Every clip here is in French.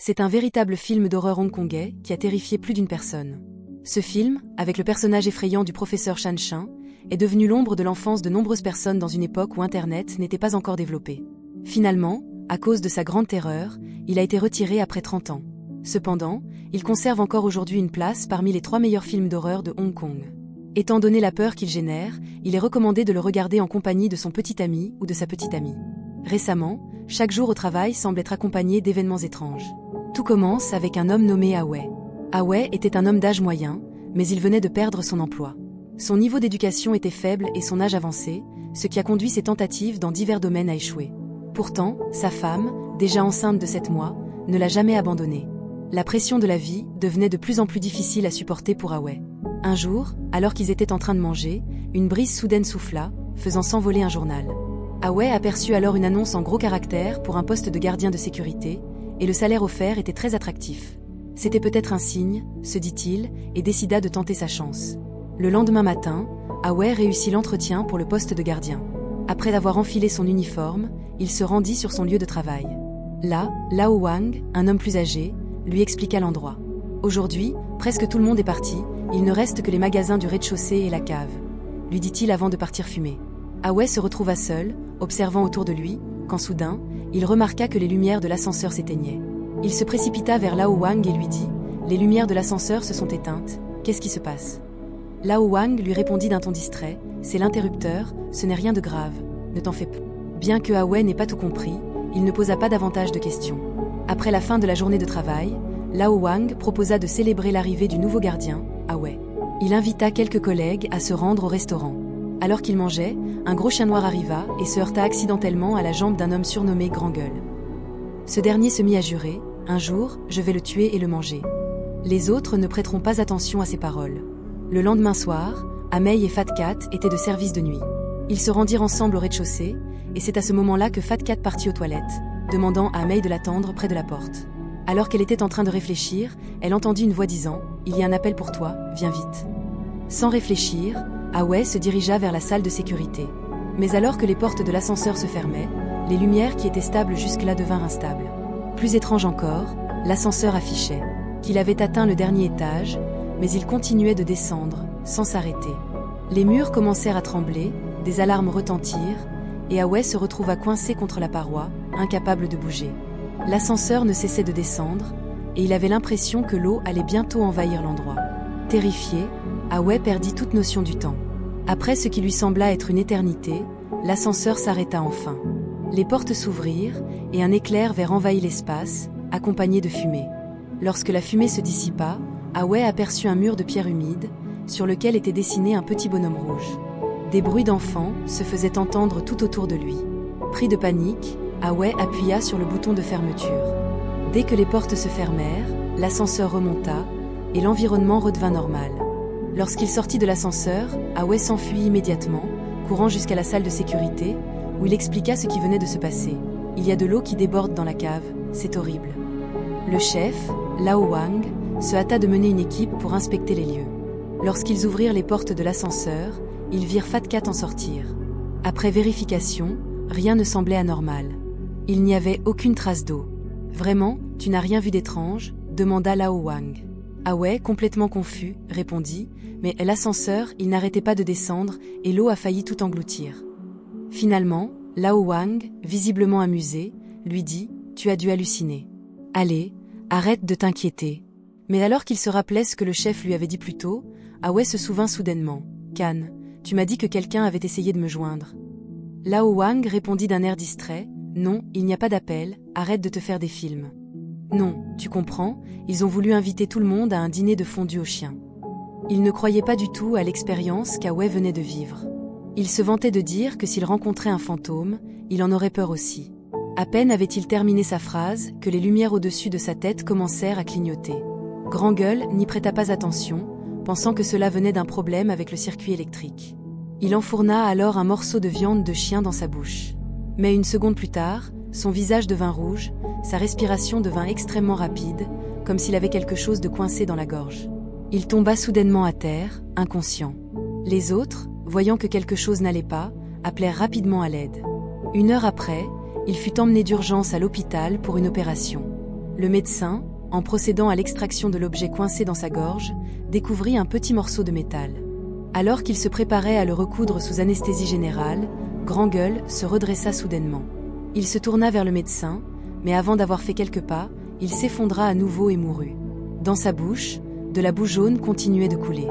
C'est un véritable film d'horreur hongkongais qui a terrifié plus d'une personne. Ce film, avec le personnage effrayant du professeur Shan Shin, est devenu l'ombre de l'enfance de nombreuses personnes dans une époque où Internet n'était pas encore développé. Finalement, à cause de sa grande terreur, il a été retiré après 30 ans. Cependant, il conserve encore aujourd'hui une place parmi les 3 meilleurs films d'horreur de Hong Kong. Étant donné la peur qu'il génère, il est recommandé de le regarder en compagnie de son petit ami ou de sa petite amie. Récemment, chaque jour au travail semble être accompagné d'événements étranges. Tout commence avec un homme nommé Awei. Awei était un homme d'âge moyen, mais il venait de perdre son emploi. Son niveau d'éducation était faible et son âge avancé, ce qui a conduit ses tentatives dans divers domaines à échouer. Pourtant, sa femme, déjà enceinte de 7 mois, ne l'a jamais abandonné. La pression de la vie devenait de plus en plus difficile à supporter pour Awei. Un jour, alors qu'ils étaient en train de manger, une brise soudaine souffla, faisant s'envoler un journal. Awei aperçut alors une annonce en gros caractères pour un poste de gardien de sécurité, et le salaire offert était très attractif. C'était peut-être un signe, se dit-il, et décida de tenter sa chance. Le lendemain matin, Awei réussit l'entretien pour le poste de gardien. Après avoir enfilé son uniforme, il se rendit sur son lieu de travail. Là, Lao Wang, un homme plus âgé, lui expliqua l'endroit. Aujourd'hui, presque tout le monde est parti, il ne reste que les magasins du rez-de-chaussée et la cave, lui dit-il avant de partir fumer. Awei se retrouva seul, observant autour de lui, quand soudain, il remarqua que les lumières de l'ascenseur s'éteignaient. Il se précipita vers Lao Wang et lui dit « Les lumières de l'ascenseur se sont éteintes, qu'est-ce qui se passe ?» Lao Wang lui répondit d'un ton distrait « C'est l'interrupteur, ce n'est rien de grave, ne t'en fais pas. » Bien que Awei n'ait pas tout compris, il ne posa pas davantage de questions. Après la fin de la journée de travail, Lao Wang proposa de célébrer l'arrivée du nouveau gardien, Awei. Il invita quelques collègues à se rendre au restaurant. Alors qu'il mangeait, un gros chien noir arriva et se heurta accidentellement à la jambe d'un homme surnommé Grand Gueule. Ce dernier se mit à jurer « Un jour, je vais le tuer et le manger. » Les autres ne prêteront pas attention à ces paroles. Le lendemain soir, Amei et Fat Cat étaient de service de nuit. Ils se rendirent ensemble au rez-de-chaussée, et c'est à ce moment-là que Fat Cat partit aux toilettes, demandant à Amei de l'attendre près de la porte. Alors qu'elle était en train de réfléchir, elle entendit une voix disant « Il y a un appel pour toi, viens vite. » Sans réfléchir, Awei se dirigea vers la salle de sécurité. Mais alors que les portes de l'ascenseur se fermaient, les lumières qui étaient stables jusque-là devinrent instables. Plus étrange encore, l'ascenseur affichait qu'il avait atteint le dernier étage, mais il continuait de descendre, sans s'arrêter. Les murs commencèrent à trembler, des alarmes retentirent, et Awei se retrouva coincé contre la paroi, incapable de bouger. L'ascenseur ne cessait de descendre, et il avait l'impression que l'eau allait bientôt envahir l'endroit. Terrifié, Awei perdit toute notion du temps. Après ce qui lui sembla être une éternité, l'ascenseur s'arrêta enfin. Les portes s'ouvrirent, et un éclair vert envahit l'espace, accompagné de fumée. Lorsque la fumée se dissipa, Awei aperçut un mur de pierre humide, sur lequel était dessiné un petit bonhomme rouge. Des bruits d'enfants se faisaient entendre tout autour de lui. Pris de panique, Awei appuya sur le bouton de fermeture. Dès que les portes se fermèrent, l'ascenseur remonta, et l'environnement redevint normal. Lorsqu'il sortit de l'ascenseur, Awei s'enfuit immédiatement, courant jusqu'à la salle de sécurité, où il expliqua ce qui venait de se passer. « Il y a de l'eau qui déborde dans la cave, c'est horrible. » Le chef, Lao Wang, se hâta de mener une équipe pour inspecter les lieux. Lorsqu'ils ouvrirent les portes de l'ascenseur, ils virent Fat Cat en sortir. Après vérification, rien ne semblait anormal. Il n'y avait aucune trace d'eau. « Vraiment, tu n'as rien vu d'étrange ?» demanda Lao Wang. Awei, complètement confus, répondit « Mais l'ascenseur, il n'arrêtait pas de descendre et l'eau a failli tout engloutir. » Finalement, Lao Wang, visiblement amusé, lui dit « Tu as dû halluciner. Allez, arrête de t'inquiéter. » Mais alors qu'il se rappelait ce que le chef lui avait dit plus tôt, Awei se souvint soudainement. « Can, tu m'as dit que quelqu'un avait essayé de me joindre. » Lao Wang répondit d'un air distrait. « Non, il n'y a pas d'appel, arrête de te faire des films. » « Non, tu comprends, ils ont voulu inviter tout le monde à un dîner de fondue aux chiens. » Il ne croyait pas du tout à l'expérience qu'Awei venait de vivre. Il se vantait de dire que s'il rencontrait un fantôme, il en aurait peur aussi. À peine avait-il terminé sa phrase que les lumières au-dessus de sa tête commencèrent à clignoter. Grand Gueule n'y prêta pas attention, pensant que cela venait d'un problème avec le circuit électrique. Il enfourna alors un morceau de viande de chien dans sa bouche. Mais une seconde plus tard, son visage devint rouge, sa respiration devint extrêmement rapide, comme s'il avait quelque chose de coincé dans la gorge. Il tomba soudainement à terre, inconscient. Les autres, voyant que quelque chose n'allait pas, appelèrent rapidement à l'aide. 1 heure après, il fut emmené d'urgence à l'hôpital pour une opération. Le médecin, en procédant à l'extraction de l'objet coincé dans sa gorge, découvrit un petit morceau de métal. Alors qu'il se préparait à le recoudre sous anesthésie générale, Grandgueule se redressa soudainement. Il se tourna vers le médecin, mais avant d'avoir fait quelques pas, il s'effondra à nouveau et mourut. Dans sa bouche, de la boue jaune continuait de couler.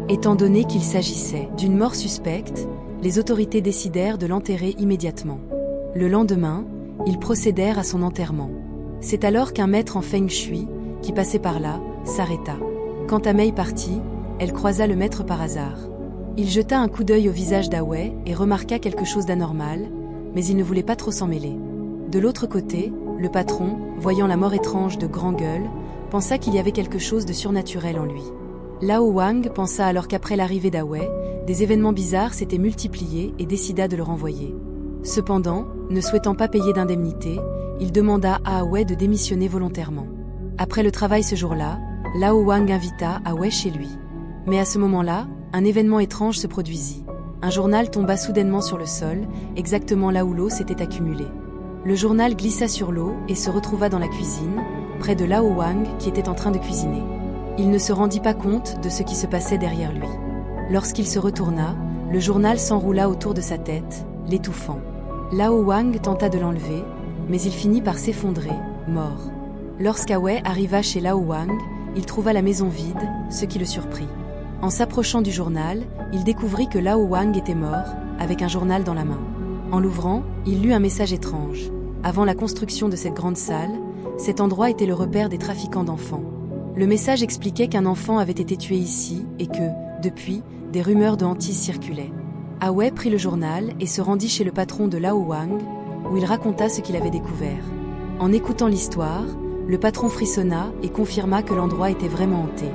Étant donné qu'il s'agissait d'une mort suspecte, les autorités décidèrent de l'enterrer immédiatement. Le lendemain, ils procédèrent à son enterrement. C'est alors qu'un maître en feng shui, qui passait par là, s'arrêta. Quand Amei partit, elle croisa le maître par hasard. Il jeta un coup d'œil au visage d'Awei et remarqua quelque chose d'anormal, mais il ne voulait pas trop s'en mêler. De l'autre côté, le patron, voyant la mort étrange de Grandgueule, pensa qu'il y avait quelque chose de surnaturel en lui. Lao Wang pensa alors qu'après l'arrivée d'Awei, des événements bizarres s'étaient multipliés et décida de le renvoyer. Cependant, ne souhaitant pas payer d'indemnité, il demanda à Awei de démissionner volontairement. Après le travail ce jour-là, Lao Wang invita Awei chez lui. Mais à ce moment-là, un événement étrange se produisit. Un journal tomba soudainement sur le sol, exactement là où l'eau s'était accumulée. Le journal glissa sur l'eau et se retrouva dans la cuisine, près de Lao Wang qui était en train de cuisiner. Il ne se rendit pas compte de ce qui se passait derrière lui. Lorsqu'il se retourna, le journal s'enroula autour de sa tête, l'étouffant. Lao Wang tenta de l'enlever, mais il finit par s'effondrer, mort. Lorsqu'Awei arriva chez Lao Wang, il trouva la maison vide, ce qui le surprit. En s'approchant du journal, il découvrit que Lao Wang était mort, avec un journal dans la main. En l'ouvrant, il lut un message étrange. Avant la construction de cette grande salle, cet endroit était le repère des trafiquants d'enfants. Le message expliquait qu'un enfant avait été tué ici et que, depuis, des rumeurs de hantise circulaient. Awei prit le journal et se rendit chez le patron de Lao Wang, où il raconta ce qu'il avait découvert. En écoutant l'histoire, le patron frissonna et confirma que l'endroit était vraiment hanté.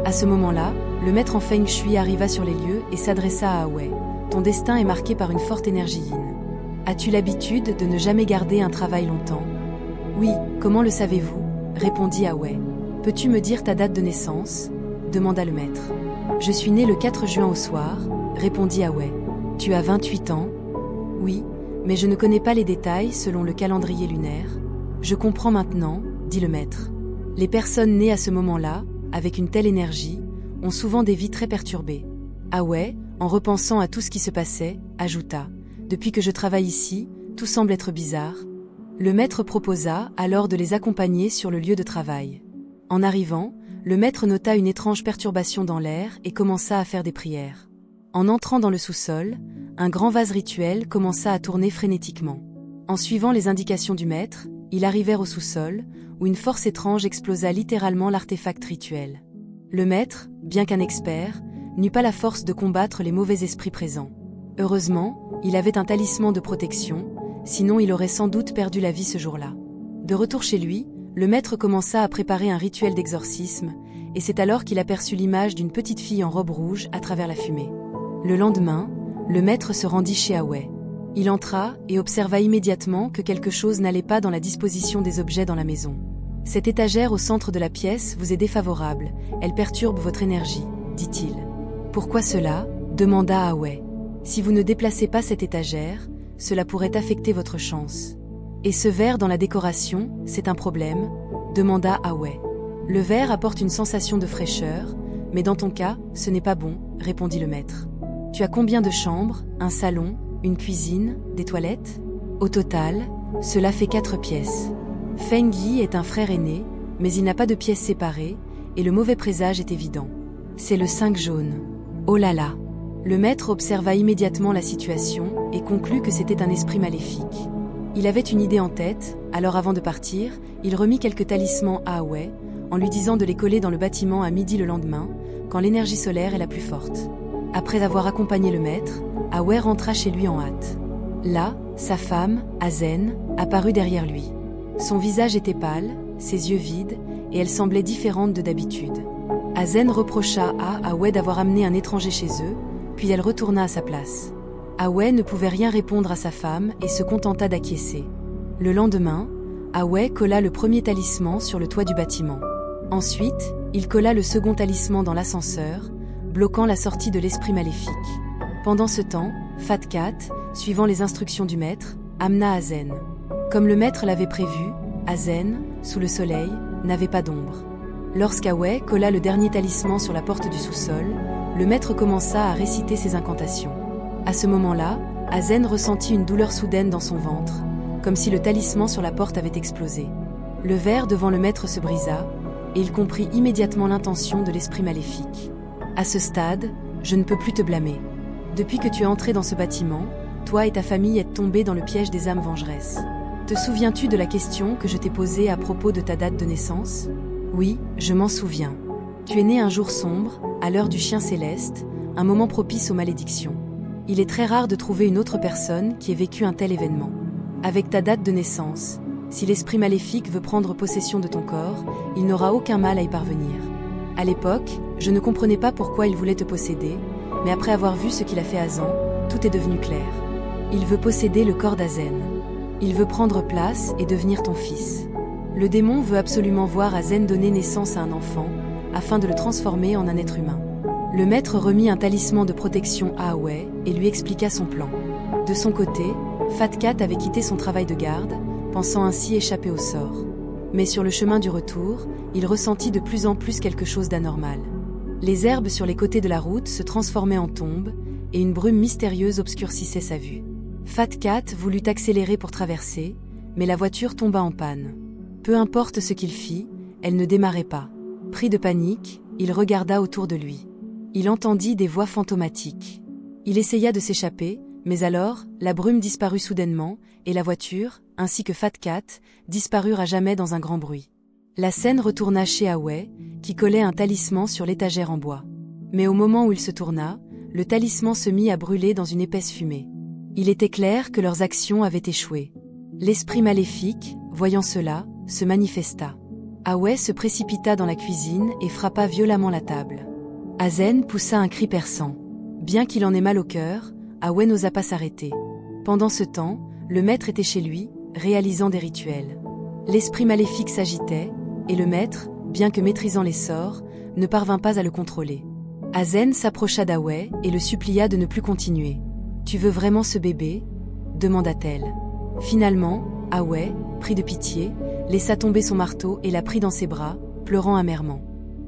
À ce moment-là, le maître en feng shui arriva sur les lieux et s'adressa à Awei. « Ton destin est marqué par une forte énergie yin. As-tu l'habitude de ne jamais garder un travail longtemps ?»« Oui, comment le savez-vous » répondit Awei. « Peux-tu me dire ta date de naissance » demanda le maître. « Je suis né le 4 juin au soir » répondit Awei. « Tu as 28 ans ?»« Oui, mais je ne connais pas les détails selon le calendrier lunaire. »« Je comprends maintenant » dit le maître. « Les personnes nées à ce moment-là, avec une telle énergie, ont souvent des vies très perturbées. » Awei, en repensant à tout ce qui se passait, ajouta « Depuis que je travaille ici, tout semble être bizarre. » Le maître proposa alors de les accompagner sur le lieu de travail. En arrivant, le maître nota une étrange perturbation dans l'air et commença à faire des prières. En entrant dans le sous-sol, un grand vase rituel commença à tourner frénétiquement. En suivant les indications du maître, ils arrivèrent au sous-sol, où une force étrange explosa littéralement l'artefact rituel. Le maître, bien qu'un expert, n'eut pas la force de combattre les mauvais esprits présents. Heureusement, il avait un talisman de protection, sinon il aurait sans doute perdu la vie ce jour-là. De retour chez lui, le maître commença à préparer un rituel d'exorcisme, et c'est alors qu'il aperçut l'image d'une petite fille en robe rouge à travers la fumée. Le lendemain, le maître se rendit chez Awei. Il entra et observa immédiatement que quelque chose n'allait pas dans la disposition des objets dans la maison. « Cette étagère au centre de la pièce vous est défavorable, elle perturbe votre énergie, dit-il. « Pourquoi cela ?» demanda Awei. « Si vous ne déplacez pas cette étagère, cela pourrait affecter votre chance. »« Et ce verre dans la décoration, c'est un problème ?» demanda Awei. « Le verre apporte une sensation de fraîcheur, mais dans ton cas, ce n'est pas bon, » répondit le maître. « Tu as combien de chambres, un salon, une cuisine, des toilettes ? Au total, cela fait 4 pièces. Feng Yi est un frère aîné, mais il n'a pas de pièces séparées, et le mauvais présage est évident. C'est le 5 jaune. Oh là là !» Le maître observa immédiatement la situation et conclut que c'était un esprit maléfique. Il avait une idée en tête, alors avant de partir, il remit quelques talismans à Awei, en lui disant de les coller dans le bâtiment à midi le lendemain, quand l'énergie solaire est la plus forte. Après avoir accompagné le maître, Awei rentra chez lui en hâte. Là, sa femme, Azen, apparut derrière lui. Son visage était pâle, ses yeux vides, et elle semblait différente de d'habitude. Azen reprocha à Awei d'avoir amené un étranger chez eux, puis elle retourna à sa place. Awei ne pouvait rien répondre à sa femme et se contenta d'acquiescer. Le lendemain, Awei colla le premier talisman sur le toit du bâtiment. Ensuite, il colla le second talisman dans l'ascenseur, bloquant la sortie de l'esprit maléfique. Pendant ce temps, Fat Cat, suivant les instructions du maître, amena Azen. Comme le maître l'avait prévu, Azen, sous le soleil, n'avait pas d'ombre. Lorsqu'Awe colla le dernier talisman sur la porte du sous-sol, le maître commença à réciter ses incantations. À ce moment-là, Azen ressentit une douleur soudaine dans son ventre, comme si le talisman sur la porte avait explosé. Le verre devant le maître se brisa, et il comprit immédiatement l'intention de l'esprit maléfique. À ce stade, je ne peux plus te blâmer. Depuis que tu es entré dans ce bâtiment, toi et ta famille êtes tombés dans le piège des âmes vengeresses. Te souviens-tu de la question que je t'ai posée à propos de ta date de naissance? Oui, je m'en souviens. Tu es né un jour sombre, à l'heure du chien céleste, un moment propice aux malédictions. Il est très rare de trouver une autre personne qui ait vécu un tel événement. Avec ta date de naissance, si l'esprit maléfique veut prendre possession de ton corps, il n'aura aucun mal à y parvenir. À l'époque, je ne comprenais pas pourquoi il voulait te posséder, mais après avoir vu ce qu'il a fait à Zan, tout est devenu clair. Il veut posséder le corps d'Azen. Il veut prendre place et devenir ton fils. Le démon veut absolument voir Azen donner naissance à un enfant, afin de le transformer en un être humain. Le maître remit un talisman de protection à Awe et lui expliqua son plan. De son côté, Fat Cat avait quitté son travail de garde, pensant ainsi échapper au sort. Mais sur le chemin du retour, il ressentit de plus en plus quelque chose d'anormal. Les herbes sur les côtés de la route se transformaient en tombes, et une brume mystérieuse obscurcissait sa vue. Fat Cat voulut accélérer pour traverser, mais la voiture tomba en panne. Peu importe ce qu'il fit, elle ne démarrait pas. Pris de panique, il regarda autour de lui. Il entendit des voix fantomatiques. Il essaya de s'échapper, mais alors, la brume disparut soudainement, et la voiture, ainsi que Fat Cat, disparurent à jamais dans un grand bruit. La scène retourna chez Awe, qui collait un talisman sur l'étagère en bois. Mais au moment où il se tourna, le talisman se mit à brûler dans une épaisse fumée. Il était clair que leurs actions avaient échoué. L'esprit maléfique, voyant cela, se manifesta. Awe se précipita dans la cuisine et frappa violemment la table. Azen poussa un cri perçant. Bien qu'il en ait mal au cœur, Awe n'osa pas s'arrêter. Pendant ce temps, le maître était chez lui, réalisant des rituels. L'esprit maléfique s'agitait, et le maître, bien que maîtrisant les sorts, ne parvint pas à le contrôler. Azen s'approcha d'Awe et le supplia de ne plus continuer. « Tu veux vraiment ce bébé ?» demanda-t-elle. Finalement, Awe, pris de pitié, laissa tomber son marteau et la prit dans ses bras, pleurant amèrement.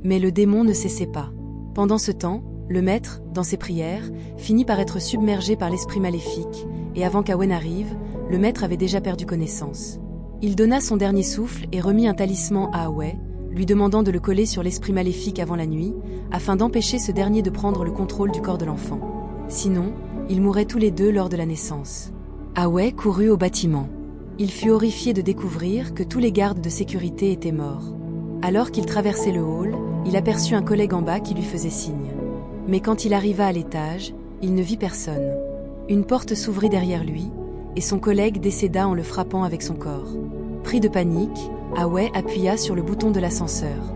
Mais le démon ne cessait pas. Pendant ce temps, le maître, dans ses prières, finit par être submergé par l'esprit maléfique, et avant qu'Awe n'arrive, le maître avait déjà perdu connaissance. Il donna son dernier souffle et remit un talisman à Awe, lui demandant de le coller sur l'esprit maléfique avant la nuit, afin d'empêcher ce dernier de prendre le contrôle du corps de l'enfant. Sinon, ils mourraient tous les deux lors de la naissance. Awe courut au bâtiment. Il fut horrifié de découvrir que tous les gardes de sécurité étaient morts. Alors qu'il traversait le hall, il aperçut un collègue en bas qui lui faisait signe. Mais quand il arriva à l'étage, il ne vit personne. Une porte s'ouvrit derrière lui, et son collègue décéda en le frappant avec son corps. Pris de panique, Awe appuya sur le bouton de l'ascenseur.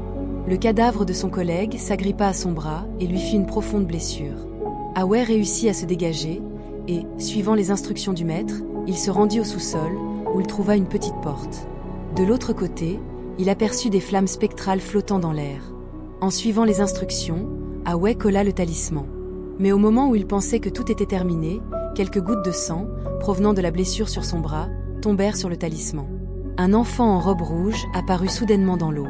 Le cadavre de son collègue s'agrippa à son bras et lui fit une profonde blessure. Awe réussit à se dégager, et, suivant les instructions du maître, il se rendit au sous-sol, où il trouva une petite porte. De l'autre côté, il aperçut des flammes spectrales flottant dans l'air. En suivant les instructions, Awe colla le talisman. Mais au moment où il pensait que tout était terminé, quelques gouttes de sang, provenant de la blessure sur son bras, tombèrent sur le talisman. Un enfant en robe rouge apparut soudainement dans l'eau.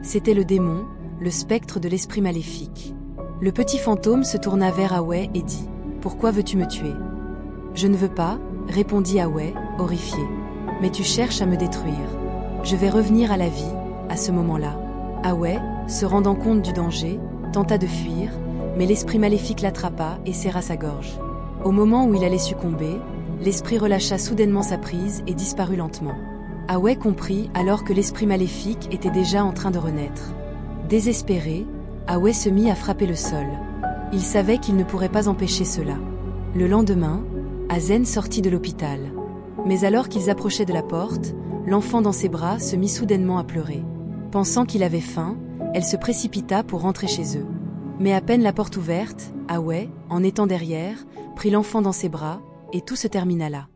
C'était le démon, le spectre de l'esprit maléfique. Le petit fantôme se tourna vers Awe et dit « Pourquoi veux-tu me tuer ?»« Je ne veux pas, » répondit Awe, horrifié. « Mais tu cherches à me détruire. Je vais revenir à la vie, à ce moment-là. » Awe, se rendant compte du danger, tenta de fuir, mais l'esprit maléfique l'attrapa et serra sa gorge. Au moment où il allait succomber, l'esprit relâcha soudainement sa prise et disparut lentement. Awe comprit alors que l'esprit maléfique était déjà en train de renaître. Désespéré, Awe se mit à frapper le sol. Il savait qu'il ne pourrait pas empêcher cela. Le lendemain, Azen sortit de l'hôpital. Mais alors qu'ils approchaient de la porte, l'enfant dans ses bras se mit soudainement à pleurer. Pensant qu'il avait faim, elle se précipita pour rentrer chez eux. Mais à peine la porte ouverte, Awe, en étant derrière, prit l'enfant dans ses bras, et tout se termina là.